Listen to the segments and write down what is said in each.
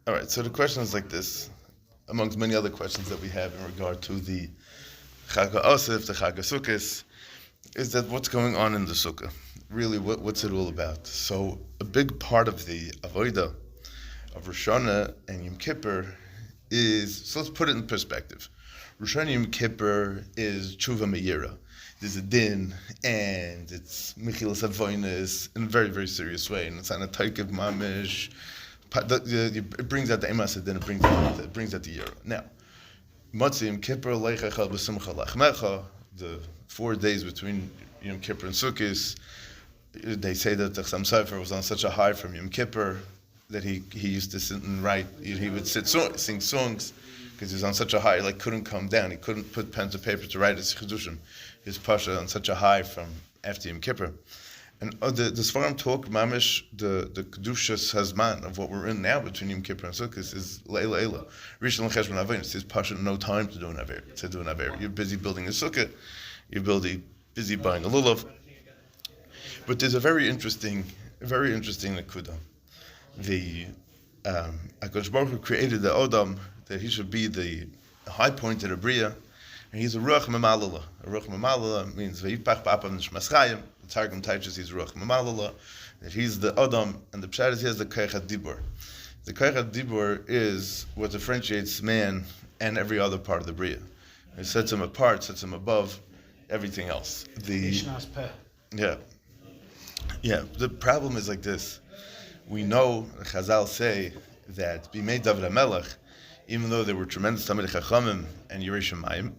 All right, so the question is like this, amongst many other questions that we have in regard to the Chag HaOsif, the Chag HaSukkos, is that what's going on in the Sukkah? Really, what's it all about? So a big part of the Avodah of Rosh Hashanah and Yom Kippur is, so let's put it in perspective. Rosh Hashanah and Yom Kippur is Tshuva Me'ira. There's a din, and it's Mechilas Avonis in a very, very serious way, and it's on a Taikiv Mamish. It brings out the Emas, then it brings out the Yira. Now, Matzah Yom Kippur Leichachal B'Simcha Lachmecha, the 4 days between Yom Kippur and Sukkot, they say that the Chassam Sofer was on such a high from Yom Kippur that he used to sit and write. He would sing songs because he was on such a high, like couldn't come down. He couldn't put pen to paper to write his Chidushim, his Pasha, on such a high from after Yom Kippur. And the Sfarim talk, mamish, the Kedushas Hazman of what we're in now between Yom Kippur and Sukkot is Leila Eila. Rishon L'Cheshbon Avein, it's Pasha, no time to do an Aver. You're busy building a Sukkah, you're busy buying a lulav. But there's a very interesting Nakuda. The HaKadosh Baruch Hu created the Odam that he should be the high point of the Bria, and he's a Ruach Memalala. A Ruach Memalala means V'yipach Ba'apam Nishmas Chayim. The Targum teaches he's Ruach Memalala, that he's the Odam, and the Pshat is he has the Koach HaDibur. The Koach HaDibur is what differentiates man and every other part of the Bria. It sets him apart, sets him above everything else. Yeah. The problem is like this. We know, Chazal say, that Bimei David HaMelech, even though they were tremendous Talmidei Chachamim and Yirei Shamayim,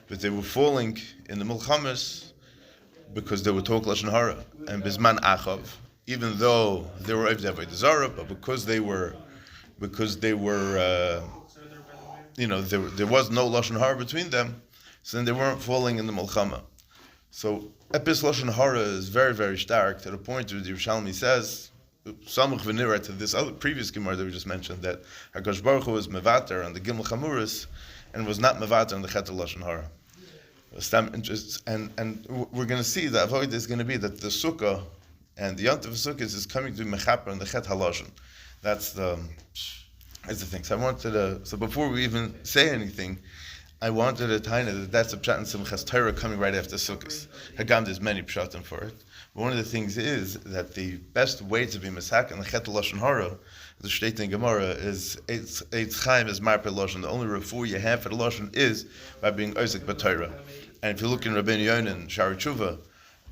but they were falling in the Milchamas because they were talk Lashon Hara. And Bizman Achav, even though they were Ovdei Avodah Zarah, but because they were, there was no Lashon Hara between them, so then they weren't falling in the Milchama. So Epis Lashon Hara is very, very stark, to the point where the Yerushalmi says, Samuch v'nira, to this other previous Gemara that we just mentioned, that HaKadosh Baruch Hu was mevater on the Gimel Chamuris and was not mevater on the Chet Lashon Hara. And we're going to see that avoid is going to be that the Sukkah and the Yontif Sukkah is coming to Mechaper and the Chet HaLashon. That's the thing. So before we even say anything, I wanted to tell you that that's a pshat in Simchas Torah coming right after Sukkot. Hagam, there's many pshatim for it. But one of the things is that the best way to be Mesak and the Chet Lashon Hara, the Shteit in Gemara, is Eitz Chaim is Marpe Lashon. The only refuah you have for the Lashon is by being Ozik B'Torah. And if you look in Rabbeinu Yonin, Shari Tshuva,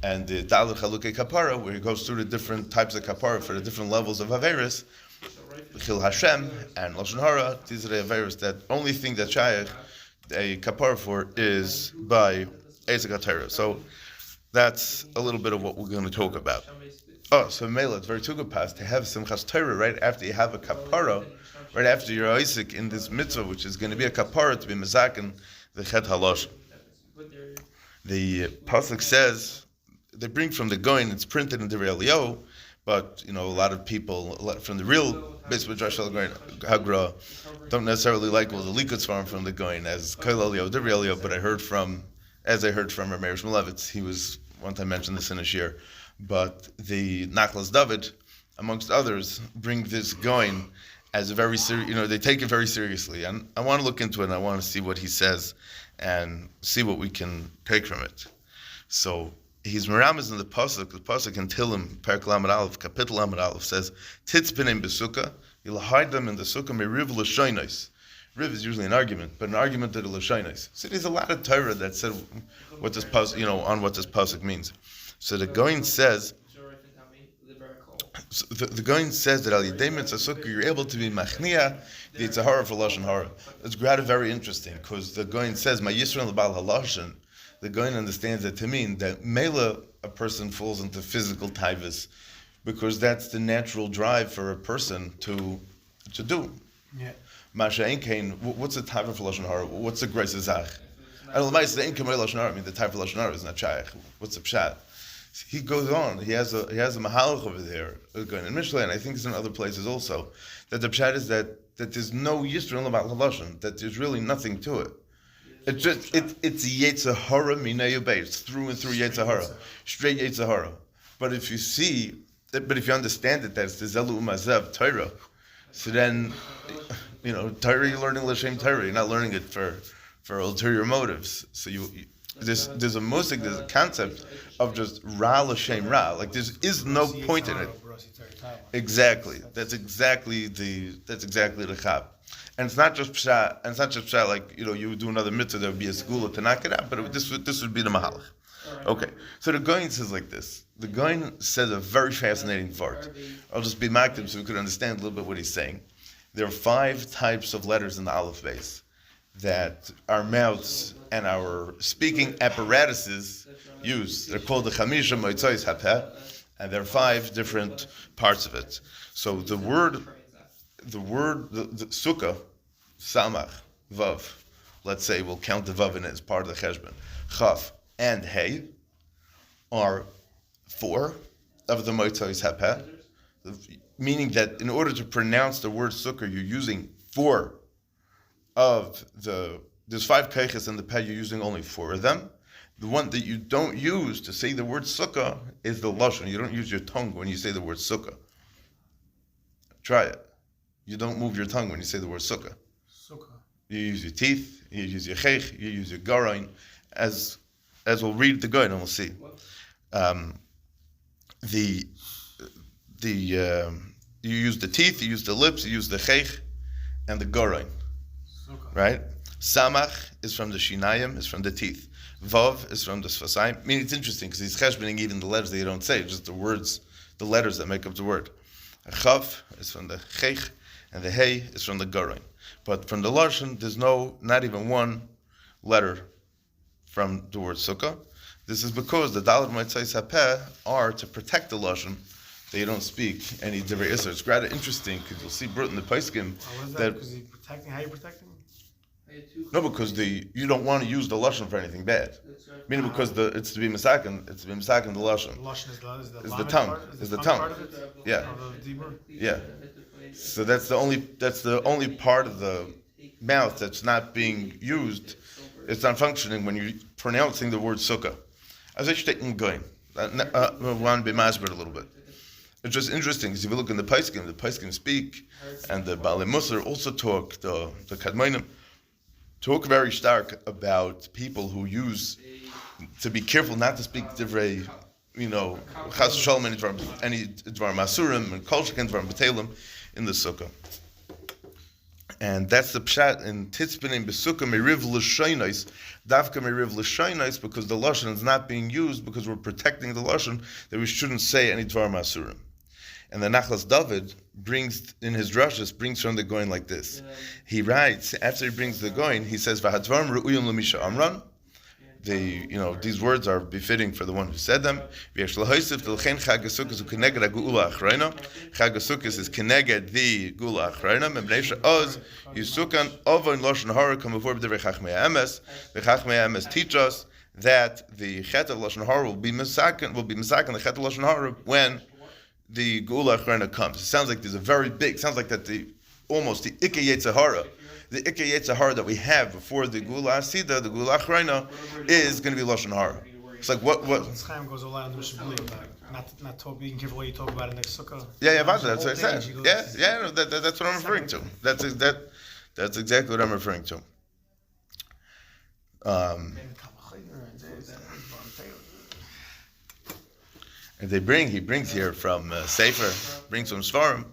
and the Dalet Chalukei Kapara, where he goes through the different types of Kapara for the different levels of Averis, Chil Hashem and Lashon Hara, these are the Averis that only thing that Shayach a kapara for is by Ezik HaTorah. So that's a little bit of what we're going to talk about. So Mela, it's very tugapas to have Simchas Torah right after you have a kapara, right after you're Isaac in this mitzvah, which is going to be a kapara to be Mezakin, the Chet HaLashon. The pasuk says, they bring from the Goin, it's printed in the Eliyahu, but a lot of people from the real Beis Midrash Hagra don't necessarily like all the Likutz farm from the Goin as Kol Eliyahu, Divrei Eliyahu, but I heard from Rameir Shmulevitz, he was one time mentioned this in a shir, but the Nachlas David, amongst others, bring this Goin as a very serious, they take it very seriously, and I want to look into it and I want to see what he says and see what we can take from it. So he's Meramis in the pasuk in Tilim, Perek Lamed Aleph, Kapitel Lamed Aleph says, Titz b'neim b'sukkah, you'll hide them in the sukkah, meriv l'shonos. Riv is usually an argument, but an argument to the l'shonos. So there's a lot of Torah that said what this pasuk, on what this pasuk means. So the Goin says, the Goin says that al yedei mitzvah sukkah you're able to be machnia the Yitzhahara for lashon hara. It's very interesting because the Goin says my yisrael l'bal halashon. The Goin understands that to mean that mela a person falls into physical taivas because that's the natural drive for a person to do. Yeah. Masha Einkein, what's the taiva for lashon hara? What's the grace zach? I don't know. The Einkein lashon hara. I mean the taiva for lashon hara is not shaykh. What's the pshat? He goes on. He has a mahalach over there. Going in Mishlei, and I think it's in other places also. That the pshat is that there's no yisrael about halashon. That there's really nothing to it. It's just it's Yetzer Hara Minei Ubei. It's through and through Yetzer Hara, straight Yetzer Hara. But if you understand it that it's the Zelu Umazev Torah, so then Torah, you're learning l'shem Torah. You're not learning it for ulterior motives. So there's a musik, there's a concept of just ra l'shem ra. Like there is no point in it. Exactly. That's exactly the chab. And it's not just pshat. And it's not just pshat like you would do another mitzvah, there would be a segula to knock it out. But this would be the mahalach. Okay. So the Goin says like this. The Goin says a very fascinating part. I'll just be makdim so we could understand a little bit what he's saying. There are 5 types of letters in the Aleph base that our mouths and our speaking apparatuses use. They're called the Chamisha Moitzois Hapeh, and there are 5 different parts of it. So the word, the sukkah, samach, vav, let's say we'll count the vav in it as part of the cheshbon, chaf, and hey, are 4 of the Moitzois Hapeh, meaning that in order to pronounce the word sukkah, you're using 4 of there's 5 keiches in the peh, you're using only 4 of them. The one that you don't use to say the word sukkah is the lashon. You don't use your tongue when you say the word sukkah. Try it. You don't move your tongue when you say the word sukkah. Sukkah. You use your teeth, you use your cheich, you use your garain, as we'll read the Goin and we'll see. You use the teeth, you use the lips, you use the cheich, and the garain. Right? Samach is from the shinayim, is from the teeth. Vav is from the sfasayim. I mean, it's interesting because he's cheshboning even the letters that you don't say, just the words, the letters that make up the word. Chav is from the cheich, and the hey is from the garain. But from the lashon, there's not even one letter from the word sukkah. This is because the Dalet Moitzois Hapeh are to protect the lashon that you don't speak any divrei isser. It's rather interesting because you'll see Brut in the Paiskim that because he's protecting. How are you protecting? No, because you don't want to use the lashon for anything bad. Meaning because it's to be misaken. It's to be misaken the lashon. The lashon is the tongue. Is the tongue? Yeah. Yeah. So that's the only part of the mouth that's not being used. It's not functioning when you're pronouncing the word sukkah. As I stated going, I want to be masbered a little bit. It's just interesting because if you look in the Paiskim speak, and the Baalei Musar also talk, the Kadmonim talk very stark about people who use to be careful not to speak divrei, chas shalom, any dvar masurim and kol sheken dvar b'telim in the sukkah. And that's the pshat in titzpenim besukkah meriv l'shoinais, davka meriv l'shoinais, because the lashon is not being used because we're protecting the lashon that we shouldn't say any dvar masurim. And the Nachlas David brings in his drashas from the Goin like this. He writes after he brings the Goin, he says v'hadvarim re'uyim l'misha amran. These words are befitting for the one who said them. Chag HaSukkos is keneged the gula achrayna. Membnei oz yusukan ovon lashon hara kamavur b'divrei chachmei ha'emes. The chachmei ha'emes teach us that the chet of lashon hara will be misaken the chet of lashon hara when the gula achrayna comes. It sounds like there's sounds like that almost the Ikka Yetzirah. The Ikka Yetzirah that we have before the Gula Asida, the Gula Achrayna, is going to be Lashon Hara. It's like what? Chaim goes all out on the Rishon not being careful what you talk about in next Sukkah. Yeah, that's what I said. That's what I'm referring to. That's exactly what I'm referring to. And he brings here from Sefer, brings from Svarim,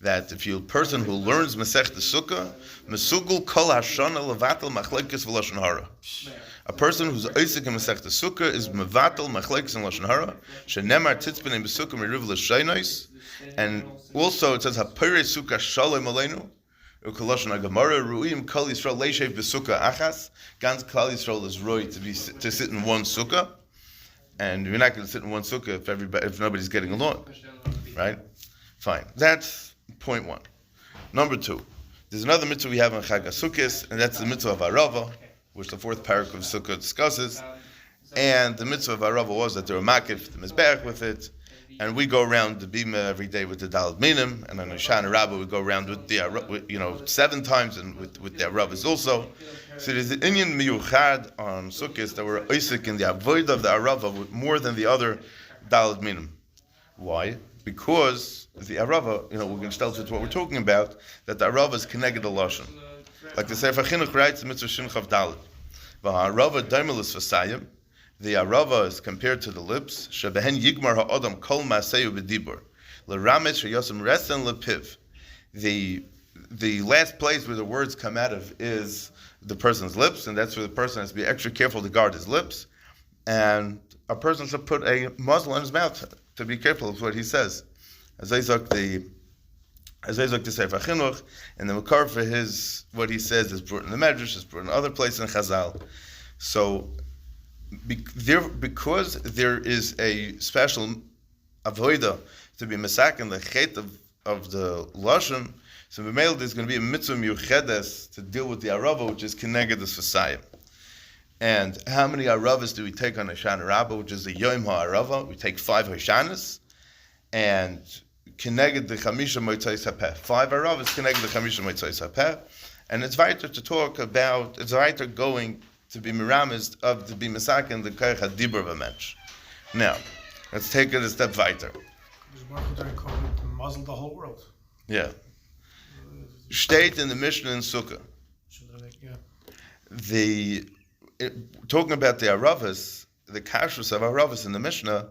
that if you're a person who learns Masech the Sukkah, Mesugul Kol Hashana Levatel Machlekes V'Lashon Hara. A person who's Oisik in Masech the Sukkah is Mevatel Machlekes and Lashon Hara. Shenemar Titzpen in Besukkah Meriv L'Shaynos. And also it says Hapirei Sukkah Shalom Aleinu. Ukolashon Agamara Ru'im Kol Yisrael Leishev Besukkah Achas. Gans Kol Yisrael is roy to sit in one sukkah, and you're not going to sit in one sukkah if nobody's getting along, right? Fine. That's point 1. Number 2, there's another mitzvah we have in Chag HaSukkos, and that's the mitzvah of Arava, which the 4th parak of Sukkah discusses. And the mitzvah of Arava was that they were makif the mizbeach with it, and we go around the bima every day with the Daled Minim, and on Shana Rabbah we go around with the 7 times, and with the Aravas also. So there's an inyan miyuchad on Sukkos that were oisik in the avoid of the Arava more than the other Daled Minim. Why? because the arava, we're going to tell you what we're talking about, that the arava is connected to lashon. Like the Sefer Chinuch writes in Mitzvah Shin Chav Dalet, "V'ha'arava daimilus v'sayim." The arava is compared to the lips. Shebehen yigmar ha'adam kol ma'aseu b'dibur, l'ramesh sheyosem resen lepiv. The last place where the words come out of is the person's lips, and that's where the person has to be extra careful to guard his lips. And a person should put a muzzle on his mouth to be careful of what he says. As I the Sefer Chinuch, and the makar for what he says is brought in the Medrash, is brought in other places in Chazal. So, because there is a special avoida to be masakin the chet of the lashon, so b'meil there's going to be a mitzvah miuchedes to deal with the arava, which is keneged the sfasayim. And how many aravas do we take on Hoshana Rabbah, which is the Yom HaArava? We take 5 Hoshanas, and keneged the Chamisha Motzos HaPeh. 5 aravas keneged the Chamisha Motzos HaPeh. And it's weiter to talk about, it's weiter going to be miramized of the be masakin the Koach HaDibur v'mensch. Now, let's take it a step weiter. Muzzle the whole world. Yeah. State in the Mishnah in Sukkah. Talking about the aravas, the kashrus of aravas in the Mishnah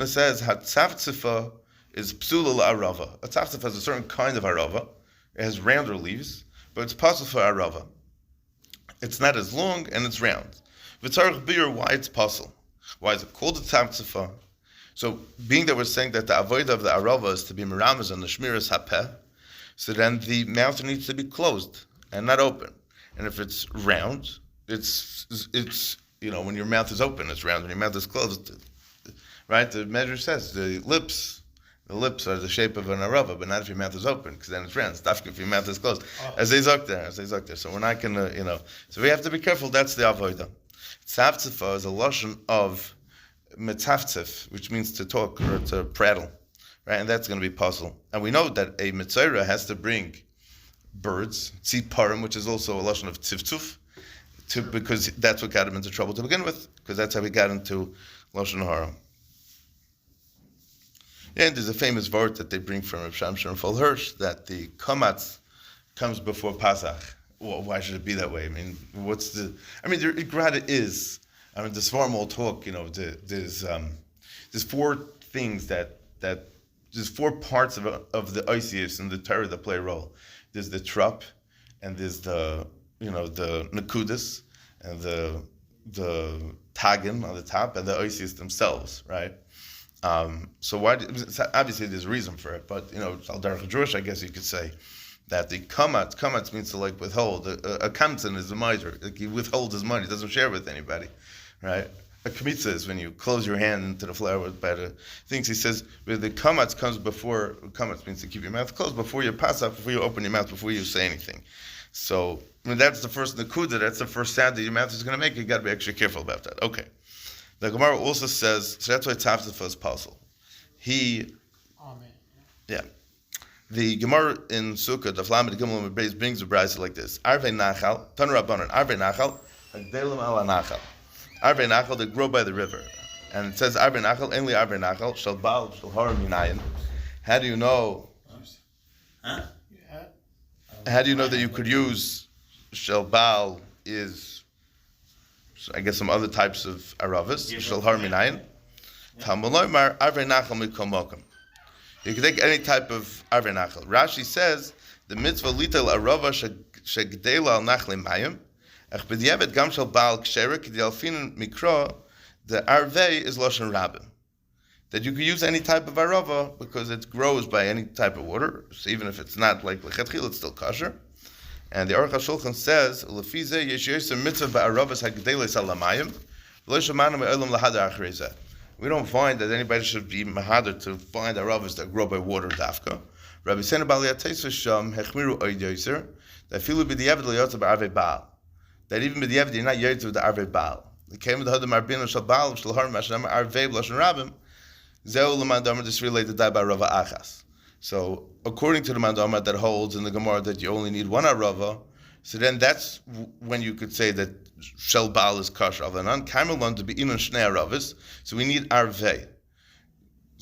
says hatzavtzifa is psula la'arava. A tzavtzifa has a certain kind of arava. It has rounder leaves, but it's possible for arava. It's not as long and it's round. V'tzarich bir, why it's possible? Why is it called a tzavtzifa? So, being that we're saying that the avodah of the arava is to be miramaz on the shmiras hapeh, so then the mouth needs to be closed and not open. And if it's round, it's when your mouth is open, it's round. When your mouth is closed, right? The Medrash says the lips are the shape of an arava, but not if your mouth is open, because then it's round. It's dafka if your mouth is closed. As they zok there. So we're not gonna, So we have to be careful. That's the avodah. Tzavtzifa is a lashon of metzavtzif, which means to talk or to prattle, right? And that's going to be possible. And we know that a mitzvah has to bring birds, tziparim, which is also a lashon of tzivtzuf, because that's what got him into trouble to begin with, because that's how he got into lashon hara. Yeah, and there's a famous word that they bring from Reb Shamshon and Fol Hirsch that the kamatz comes before Pasach. Well, why should it be that way? There Grada is. The formal talk, there's 4 things that there's 4 parts of the Oisius and the Torah that play a role. There's the trup, and there's the Nakudas, and the Tagin on the top, and the Oisius themselves, right? So why? Obviously, there's a reason for it, but Al Derech Jewish, I guess you could say that the kamatz means to withhold. A kamtzin is a miser; he withholds his money, doesn't share with anybody, right? A kmitza is when you close your hand into the flour by the things. He says, but the kamatz comes before. Kamatz means to keep your mouth closed before you pass up, before you open your mouth, before you say anything. So that's the first nakuda. That's the first sound that your mouth is going to make. You got to be extra careful about that. Okay. The Gemara also says, so that's why tzavtzifa is possible. Amen. Yeah. The Gemara in Sukkah, the Flamet Gimel Beis brings a brayso like this: Arvei nachal, Tanu Rabbanan, Arvei nachal, Hagdelim ala nachal. Arvei nachal, they grow by the river, and it says Arvei nachal, only Arvei nachal, shel bal, shel harim minayin. How do you know? How do you know that you could use shel bal is, I guess, some other types of aravas? Shel harim minayin. Talmud Mar Arvei nachal mikol mokum. You can take any type of arvei nachal. Rashi says the mitzvah litel arava shegdela al nachle mayim. Ach b'diavad gam shel baal ksherik k'dialfin mikra. The arvei is lashon rabbim. That you can use any type of arava because it grows by any type of water. So even if it's not like lechetchil, it's still kosher. And the Aruch HaShulchan says lefi zeh yesh yosem mitzvah ba'aravas hagdeles al mayim. V'lo shamanu me'olam lahadar achrei zeh. We don't find that anybody should be mahader to find aravas that grow by water dafka. Rabbi Sena Baliatesa Sham Hechmiru Oid Yoser that filu b'diavad liyotza b'arvei baal. That even b'diavad you're not yotza with the arvei baal. They came with the hadam arbinu shal baal shal har mashnam arvei b'lashon rabim. Zeu l'mandamar this related to by rava achas. So according to the mandamar that holds in the Gemara that you only need one arava, so then that's when you could say that shel baal is kosher. Avanan kamelon to be inon shnei aravas. So we need arvei.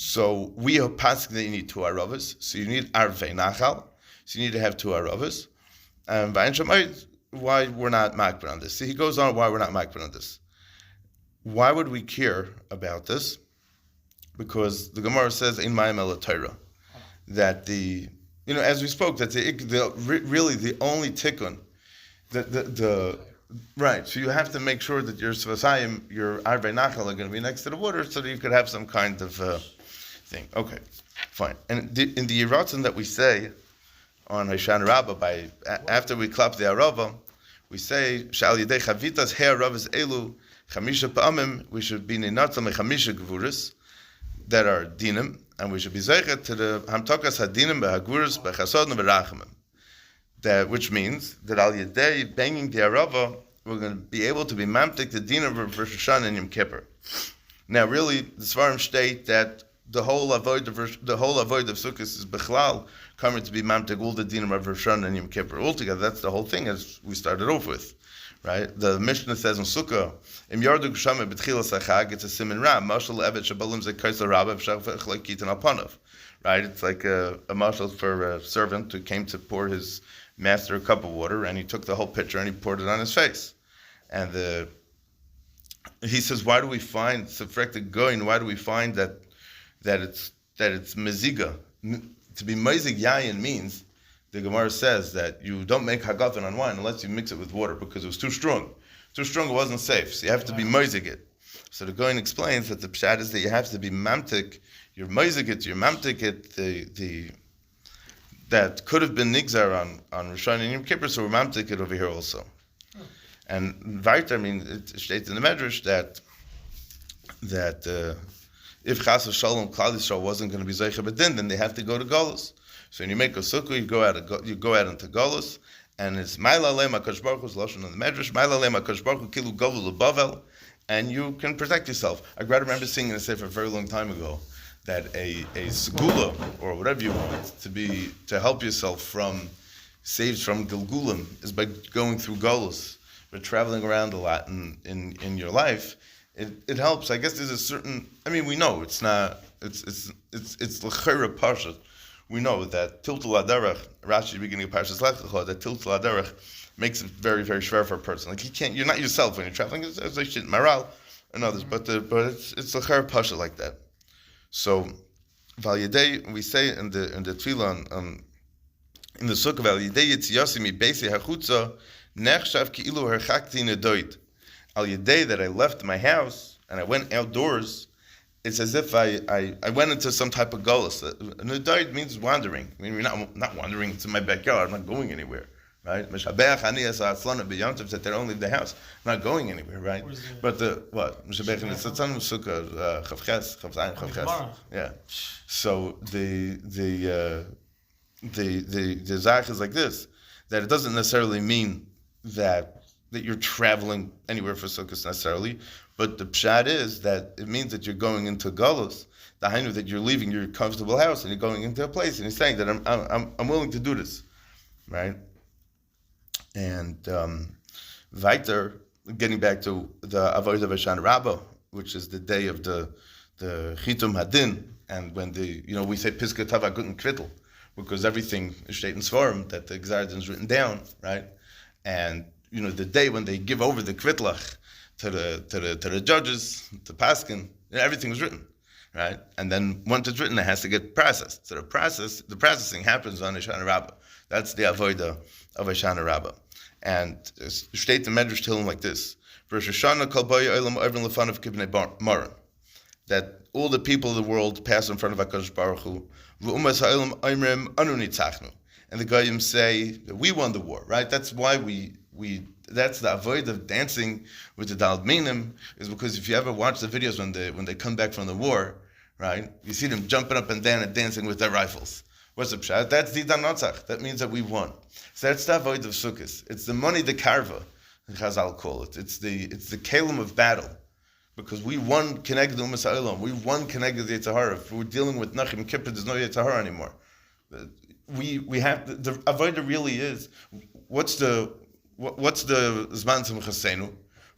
So we are passing that you need 2 aravas. So you need arvei nachal. So you need to have 2 aravas. And why we're not makbar on this? See, he goes on why we're not makbar on this. Why would we care about this? Because the Gemara says in Mayim el Torah that as we spoke, that really the only tikkun, right. So you have to make sure that your svasayim, your arvei nachal are going to be next to the water, so that you could have some kind of thing. Okay, fine. And in the yiratzon that we say on Hoshan Rabbah, after we clap the arava, we say shal yedei chavitas he aravas elu chamisha pa'amim. We should be ninatzal mechamisha gevuras that are dinim, and we should be zeichet to the hamtokas hadinim behaguras bechasodin berachamim. That which means that al yedei banging the arava, we're going to be able to be mamtik the din of Rosh Hashanah and Yom Kippur. Now, really, the Svarim state that the whole avoid of Sukkot is bechlal coming to be mamtik all the din of Rosh Hashanah and Yom Kippur altogether. That's the whole thing, as we started off with, right? The Mishnah says in Sukkah, "Im yardu gshama b'tchilas hachag," it's a siman ram. Mashal evet shabalim zekayser rabba v'shachvech kitan alpanav. Right? It's like a mashal for a servant who came to pour his master a cup of water, and he took the whole pitcher and he poured it on his face. And he says, why do we find sefrekta goyin? Why do we find that it's meziga? To be mezig yayin means, the Gemara says that you don't make hagafen on wine unless you mix it with water because it was too strong. Too strong, it wasn't safe. So you have to be mezig it. So the goyin explains that the pshat is that you have to be mamtik. You're mezig it. You're mamtik it. That could have been nigzar on Rosh Hashanah and Yom Kippur, so we're mamtik it over here also. And weiter, it states in the Medrash that if Chas v'Shalom Klal Yisrael wasn't going to be Zeicha B'Din, then they have to go to Golus. So when you make a sukkah, you go out into Golus, and it's Ma'ila Leim HaKadosh Baruch Hu's Lashon in the Medrash, Ma'ila Leim HaKadosh Baruch Hu Kilu Govul L'Bavel, and you can protect yourself. I remember singing a sefer a very long time ago that a segula, or whatever you want, to help yourself saves from Gilgulim, is by going through Golus. But traveling around a lot in your life, it helps. I guess there's a certain. We know it's not. It's l'chera parshat. We know that tiltul adarach, Rashi beginning of Parshas Lech Lecha, that tiltul adarach makes it very, very schwer for a person. Like you're not yourself when you're traveling. As I should maral and others, but it's l'chera parshat like that. So Val Yedei, we say in the tefillah in the sukkah, Val Yedei yitziyasi mi beisi hachutza nechshav ki'ilu herchakti nedoit. Al Yedei, that I left my house and I went outdoors, it's as if I went into some type of golus. Nedoit means wandering. We're not wandering into my backyard. I'm not going anywhere. Right? Meshabeach ani as ha'atzlana b'yontiv, that they don't leave the house. I'm not going anywhere, right? But Meshabeach ani satzan sukkah chavches, chavzayin, chavches. Yeah. So the zach is like this, that it doesn't necessarily mean that you're traveling anywhere for sukkahs necessarily, but the pshat is that it means that you're going into galus. The hainu, that you're leaving your comfortable house and you're going into a place, and he's saying that I'm willing to do this, right? And weiter, getting back to the Avodah Hoshan Rabbah, which is the day of the Chitum Hadin, and when we say Piska Tava Guten Kvittel, because everything is state in Svarim that the Gzardin is written down, right? And the day when they give over the Kvitlach to the judges, to Paskin, everything was written, right? And then once it's written, it has to get processed. So the processing happens on Hoshan Rabbah. That's the Avodah of Hoshan Rabbah. And state the Medrash Tehillim like this: Rosh Hashanah kol baya olam oivin lefanav kibnei Moran, that all the people of the world pass in front of HaKadosh Baruch Hu, v'umas ha'olam oimrim anu nitzachnu, and the Goyim say that we won the war, right? That's why we that's the avoid of dancing with the Daled Minim, is because if you ever watch the videos when they come back from the war, right, you see them jumping up and down and dancing with their rifles. What's the pshat? That's the Danotzach. That means that we won. So that's the avoid of Sukkot. It's the money the karva, Chazal call it. It's the kalim of battle, because we won Keneged Umas Ha'olam. We won Keneged the Yetzer Hara. If we're dealing with Nachim Kippur, there's no Yetzer Hara anymore. We have the avoid really is what's the Zman Simchasenu?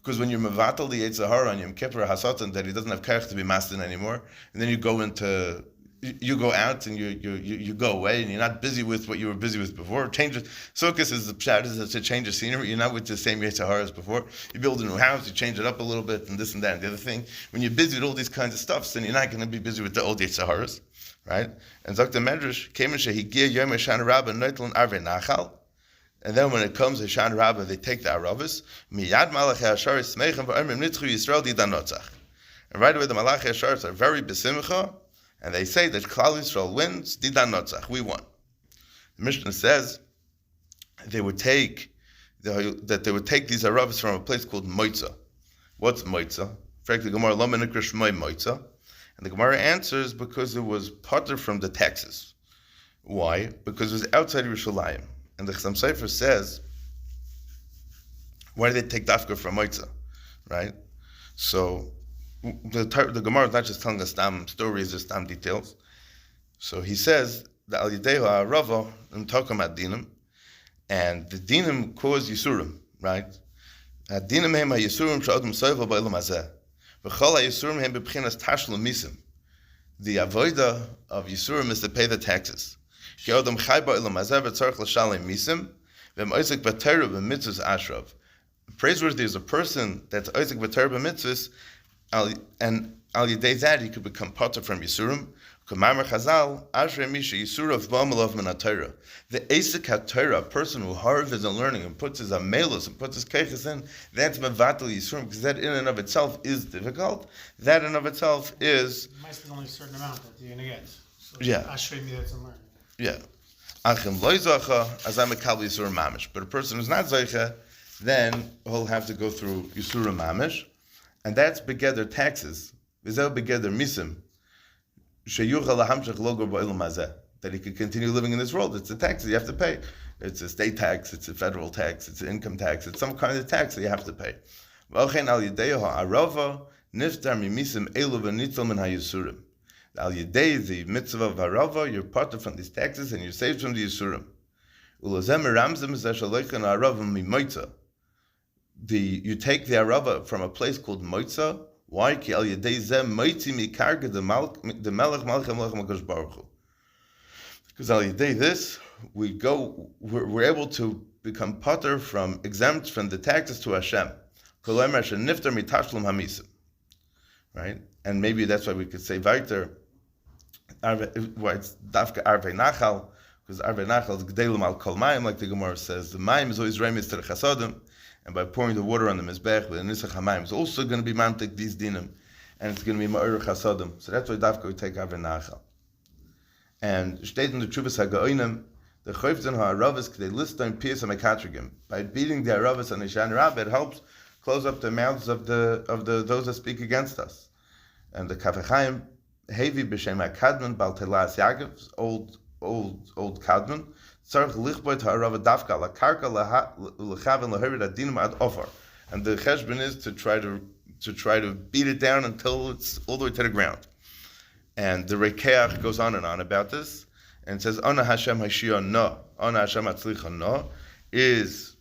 Because when you're mevatel the Yetzer Hara on Yom Kippur Hasatan, that he doesn't have kaich to be mastin anymore, and then you go out and you go away, and you're not busy with what you were busy with before. Sukkot is the pshat is to change the scenery. You're not with the same Yetzer Hara as before. You build a new house, you change it up a little bit, and this and that and the other thing. When you're busy with all these kinds of stuff, then you're not going to be busy with the old Yetzer Haras, right? And Dr. Medrash came and said, he gave Yom Hashanah Rabbah Neutel and Arvei Nachal. And then when it comes to Hashanah Rabbah, they take the Aravas. Miyad Malachei Hasharis Smeichim v'Omrim Nitchu Yisrael Didan Notzach. And right away the Malachei Hasharis are very besimcha, and they say that Klal Yisrael wins, Didan Notzach, we won. The Mishnah says they would take these Aravas from a place called Moitza. What's Moitza? In fact, the Gemara Lama Nikra Shmoi Moitza. And the Gemara answers because it was potter from the taxes. Why? Because it was outside Yerushalayim. And the Chassam Sofer says, why do they take dafka from Moitza, right? So the Gemara is not just telling us stam stories or stam details. So he says that al yidehu ha'arava imtokum ad-dinim, and the dinim cause yisurim, right? Ad-dinim hem ha'yisurim she'odom soiva ba'olam hazeh, v'chol ha'yisurim hem b'bchinas tashlum misim. The avoida of yisurim is to pay the taxes. Praiseworthy is a person that's Isaac B'Torah b'mitzvahs, and al yidei that he could become potter from Yisurim. K'mamar Chazal, Ashrei Misha Yisurav V'amalov Min HaTorah. The Isaac HaTorah, a person who harvests and learning and puts his amelos and puts his keiches in, that's mevatel Yisurim, because that in and of itself is difficult. That in and of itself is... Might be only a certain amount that you're going to get. So yeah. Ashrei me that's in learning. Yeah. Achim loy zocha, azam mekabel Yisurim mamish. But a person who's not zocha, then he'll have to go through Yisurim mamish, and that's begeder taxes. V'zeh begeder misim. Sheyuchal lahamshach logo ba'olam hazeh. That he could continue living in this world. It's a tax that you have to pay. It's a state tax, it's a federal tax, it's an income tax, it's some kind of tax that you have to pay. V'ochen al yidei ha'arava niftar mimisim elu v'nitzal min ha'yisurim. Al Yidei, the mitzvah of Harava, you're part from these taxes and you're saved from the Yisurim. You take the Harava from a place called Moitza. Why? Because Al Yidei this, we're able to become potter from exempt from the taxes to Hashem. Right? And maybe that's why we could say weiter. It's dafka arvei nachal, because arvei nachal is g'delim al kol mayim, like the Gemara says. The mayim is always remis to the chasadim, and by pouring the water on the mizbech, the nisach hamayim is also going to be mantik these dinim, and it's going to be ma'or chasadim. So that's why dafka we take arvei nachal. And steht in the Tshuvas HaGa'onim, the chayvtzin ha'aravas k'dei liston piyas ha'mekatrigim. By beating the aravas on the Hashanah Rabbah, it helps close up the mouths of the those that speak against us. And the Kafechaim, Hevi b'shem HaKadman, Bal Telas Yaakov, old Kadman, Tzarech lichboit ha'arava dafka lakarka l'chaven l'herid adinim ad ofar. And the cheshbon is to try to beat it down until it's all the way to the ground. And the Rekeach goes on and on about this, and says, Ona Hashem Hashia No, Ona Hashem Atzlicha No, is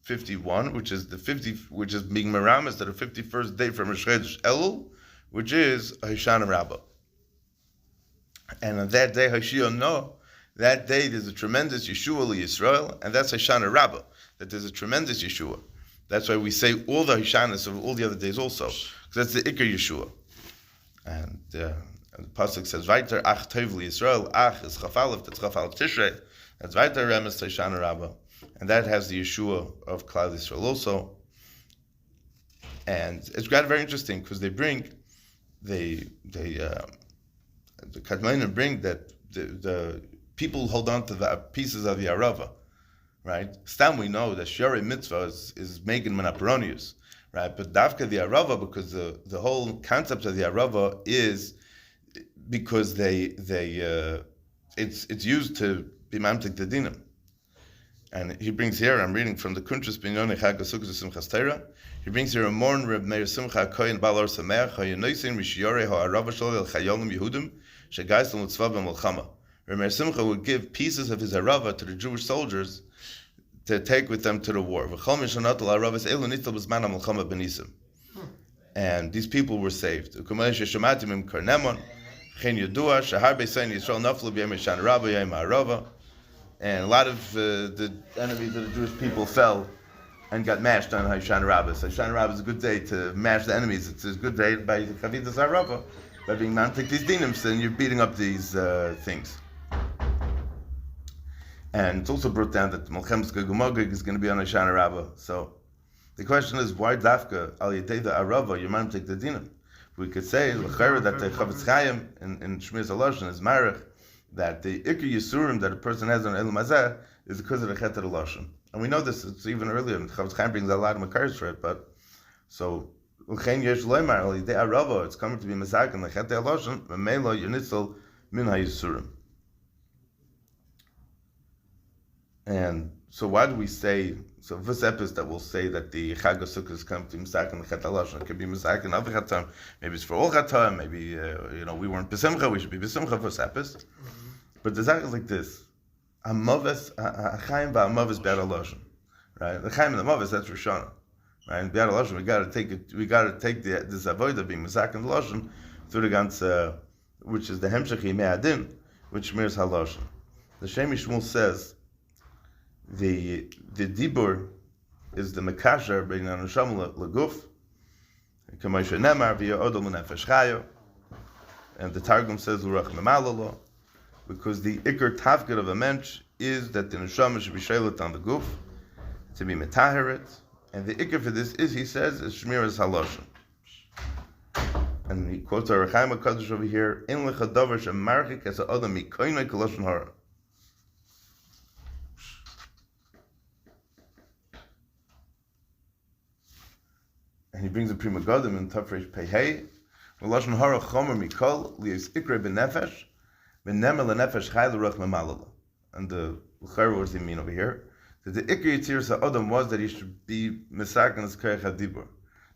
51, which is being meramis to the 51st day from Rosh Chodesh Elul, which is Hoshana Rabbah. And on that day, Hashia No, that day there's a tremendous Yeshua Yisrael, and that's Hoshana Rabbah, that there's a tremendous Yeshua. That's why we say all the Hoshanas of all the other days also, because that's the Iker Yeshua. And the pasuk says, "Vayter ach tov Yisrael, ach is chafalef, that's chafalef Tishrei, that's vayter remes Hoshana Rabbah." And that has the Yeshua of Klal Yisrael also. And it's very interesting because the Kadmonim bring that the people hold on to the pieces of the Arava, right? Stam we know that Shari Mitzvah is Megan Menaperonius, right? But Davka the Arava, because the whole concept of the Arava is because it's used to be mamtik the dinam. And he brings here, I'm reading from the Kuntrus Binyone Chag Sukkos Simchas Torah. He brings here a morn Reb Meir Simcha Kohen Balor Sameach Hayenoisin Mishiyore HaArava Shol El Chayolim Yehudim Shegaisel Mitzvah B'Melchama. Reb Meir Simcha would give pieces of his Arava to the Jewish soldiers to take with them to the war. And these people were saved. And a lot of the enemies of the Jewish people fell and got mashed on Hashan Rabbah. So Hashan Rabbah is a good day to mash the enemies. It's a good day by Chavitas HaRabbah, by being mantik these dinims, and you're beating up these things. And it's also brought down that Melchemes Gog is going to be on Hashan Rabbah. So the question is, why Dafka al Yedei the Arava your man take the dinim? We could say l'chayra that the Chavetz Chaim in Shmiras Haloshon is marich that the Iker Yisurim that a person has on Elam Hazeh is because of the Chet Haloshon. And we know this, it's even earlier. Chavetz Chaim brings a lot of makars for it, but so l'chein yesh loymar al Yedei Arava, it's coming to be Mazak and the Chet Haloshon, Memelo Yonitzal Min HaYisurim. And so why do we say, so this episode that will say that the Chag HaSukkos come to Misak and the Chet HaLashon, it could be Misak and other Chatam, maybe it's for all Chatam, maybe, we weren't Besimcha, we should be Besimcha for this episode. But the Zach is like this, HaMavis, HaChaim v'HaMavis Be'ad HaLashon, right? The Chaim and the Mavis, that's Roshana, right? And Be'ad HaLashon, we got to take this avoid of being Misak and the Lashon through the Gantz, which is the Hemshech Me'adin, which mirrors HaLashon. The Shem Yishmuel says, the dibur is the mekasher bein haneshama leguf, k'moshe nemar v'ya odol menefesh chayo, and the Targum says l'rach memalalo, because the ikar tafkid of a mensch is that the neshama should be sheilat on the guf to be metaheret, and the ikar for this is, he says, is shmiras haloshon. And he quotes our Rechaim HaKadosh over here, in lecha davar shemarchik as ha'adam mikoinoi k'lashon hara. And he brings a Prima Godim in Tafresh Pehei. V'lashon hara chomer mikol li'is ikre b'nefesh v'nemer l'nefesh chai l'ruch memalala. And the l'chayr, what does he mean over here? That the ikre yitzir sa'odam was that he should be mesak and his koyach hadibur.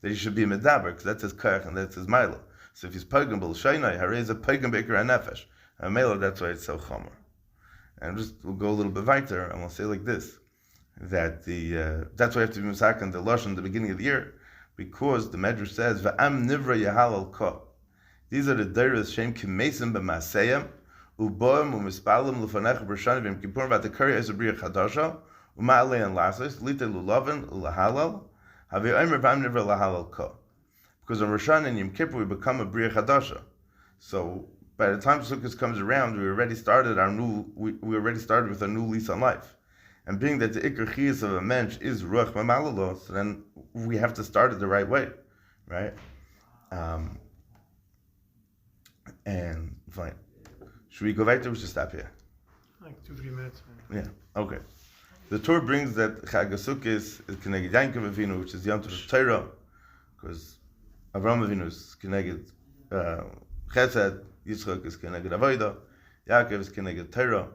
That he should be medaber, because that's his koyach and that's his mila. So if he's pagam b'l shaynai, harei is a pagam b'ikre ha'nefesh. And mela, that's why it's so chomer. And we'll go a little bit weiter, and we'll say like this, that that's why you have to be mesak and the lashon at the beginning of the year, because the Medrash says, "Va'am nivra yahal ko." These are the deiros shem kimesim b'maseyam uboim umispalim l'fanech b'rshani v'im kippur v'atekari es abriya chadasha u'ma'alei and lasos lite lulavin u'lahalal havi omer va'am nivra lahalal ko. Because on Rosh Hashanah and Yom Kippur we become a briya chadasha. So by the time Sukkot comes around, we already started with a new lease on life. And being that the ikar chiyas of a mensch is ruach mamalalo, so then we have to start it the right way, right? And fine. Should we go back there? We should stop here. Like 2-3 minutes. Yeah. Okay. The Torah brings that Chag HaSukkos is Keneged Yankov Avinu, which is Yom Tov Torah, because Avraham Avinu is Keneged Chesed, Yitzchak is Keneged Avodah, Yaakov is Keneged Torah.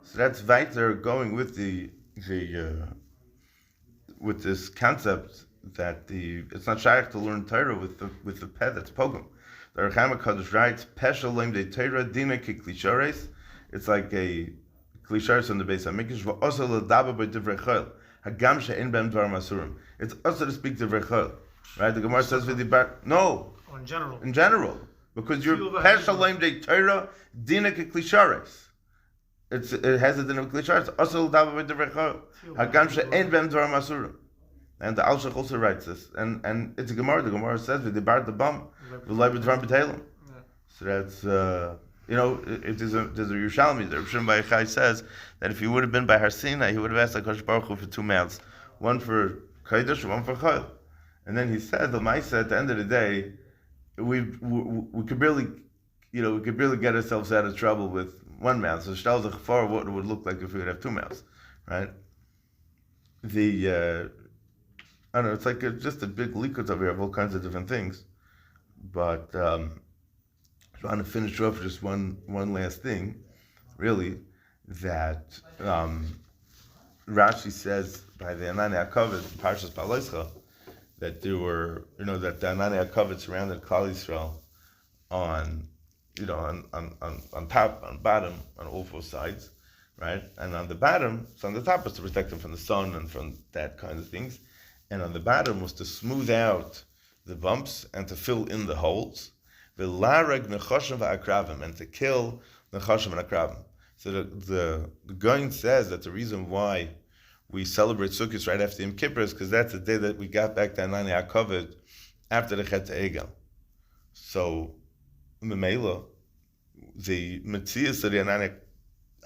So that's weiter going with with this concept that it's not shaykh to learn Torah with the pet that's pogum. The Rechaim HaKadosh writes, "Pesha leim de Torah dina ki klishares." It's like a klishares on the base of Mikdash. V'osa l'daber by divrei chol hagam she'en b'em dvarim asurim. It's also to speak divrei chol, right? The Gemara says v'dibar. No. Oh, in general. In general, because you're pesha leim de Torah dina ki klishares. It has a din of klishares. Also l'daber by divrei chol hagam she'en b'em dvarim asurim. And the Alshach also writes this, and it's a Gemara. The Gemara says v'dibar the bam v'lay b'dvarim b'teilim. So that's there's a Yerushalmi. The Rav Shimon Bar Yochai says that if he would have been by Har Sinai, he would have asked HaKadosh Baruch Hu for 2 mouths, one for Kodesh and one for Chol. And then he said, the Maisa, at the end of the day, we could barely get ourselves out of trouble with 1 mouth. So Shtal Zechfar, what it would look like if we would have 2 mouths, right? I don't know, it's like just a big likud over here of all kinds of different things. But I want to finish off just one last thing, really, that Rashi says by the Anani HaKavod, Parshas Baloischa, that there were, that the Anani HaKavod surrounded Klal Yisrael on top, on bottom, on all 4 sides, right? And on the bottom, so on the top was to protect them from the sun and from that kind of things, and on the bottom was to smooth out the bumps and to fill in the holes. V'lareg nechashim v'akravim, and to kill nechashim and akravim. So the Goin says that the reason why we celebrate Sukkot right after Yom Kippur is because that's the day that we got back to Anani HaKavod after the Chet Egel. So, Memela, the Metzias of the Anani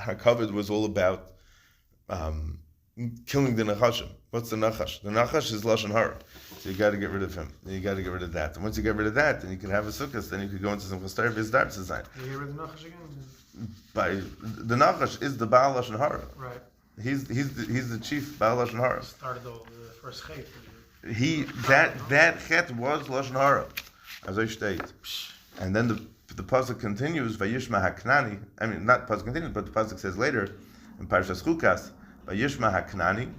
HaKavod was all about killing the Nechashim. What's the Nachash? The Nachash is Lashon Hara. So you got to get rid of him. You got to get rid of that. And once you get rid of that, then you can have a Sukkot. Then you could go into some Chastar V'Zdar design. You get rid of the Nachash again? By the Nachash is the Baal Lashon Hara. Right. He's the chief Baal Lashon Hara. Started the first chet. That chet was Lashon Hara, as I state. And then the pasuk continues, Vayishma HaKnani. I mean, not pasuk continues, but the pasuk says later in Parshas Chukas, Vayishma HaKnani.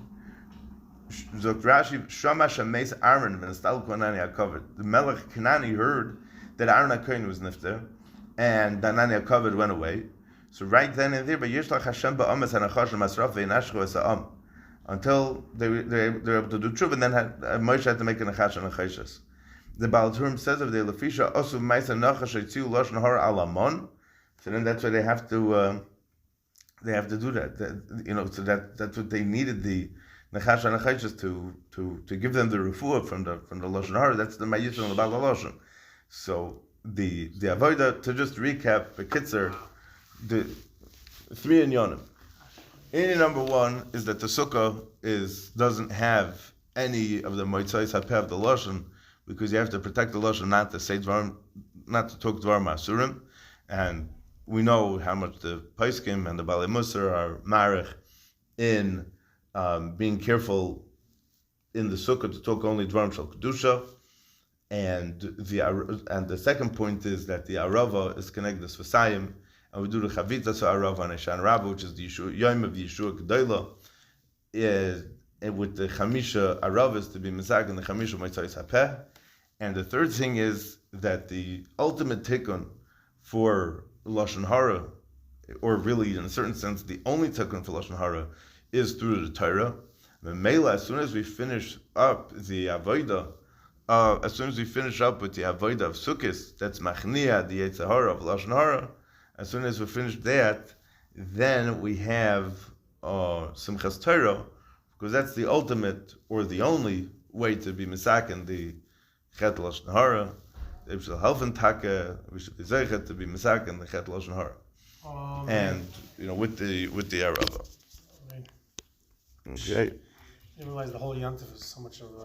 Zok Rashi, Shama Shameis Aaron v'Nestal Konani HaKavod. The Melech Knani heard that Aaron HaKohen was nifter, and Danani HaKavod went away. So right then and there, Vayishlach Hashem ba'amas hanachashim masraf ve'inashchu esa'am, until they were able to do tshuva, and then Moshe had to make a nechash and a chayshas. The Baal Turim says of the Lefisha Osu Ma'isa Nachash Yitziu Lashon Hara Alamon. So then that's why they have to do that. So that's what they needed, the nechash and the chayshas to give them the refuah from the Lashon Hara. That's the Ma'yisha and the Baal Lashon. So the avodah, to just recap the Kitzer, the three inyanim. Inyan number one is that the sukkah doesn't have any of the moitzais hapeh of the lashon, because you have to protect the lashon not to say dvarim, not to talk dvarim asurim, and we know how much the paiskim and the balei musar are marich in being careful in the sukkah to talk only dvarim shel kedusha, and the second point is that the arava is connected to svasayim. And we do the Chavitza so Arav on Eshan Rabbah, which is the Yom of the Yeshua Kedolah, and with the Chamisha Arav is to be Mizag and the Chamisha Moitzais HaPeh. And the third thing is that the ultimate tikkun for Lashon Hara, or really in a certain sense, the only tikkun for Lashon Hara, is through the Torah. The Mela, as soon as we finish up the Avodah, as soon as we finish up with the Avodah of Sukkot, that's Machniah, the Yetzer Hara of Lashon Hara. As soon as we finish that, then we have Simchas Torah, because that's the ultimate or the only way to be misaken the Chet Lashon Hara. We should helfen Taka. We should be zeichet to be misaken the Chet Lashon Hara, and with the Arava. Right. Okay. You realize the whole Yantif is so much of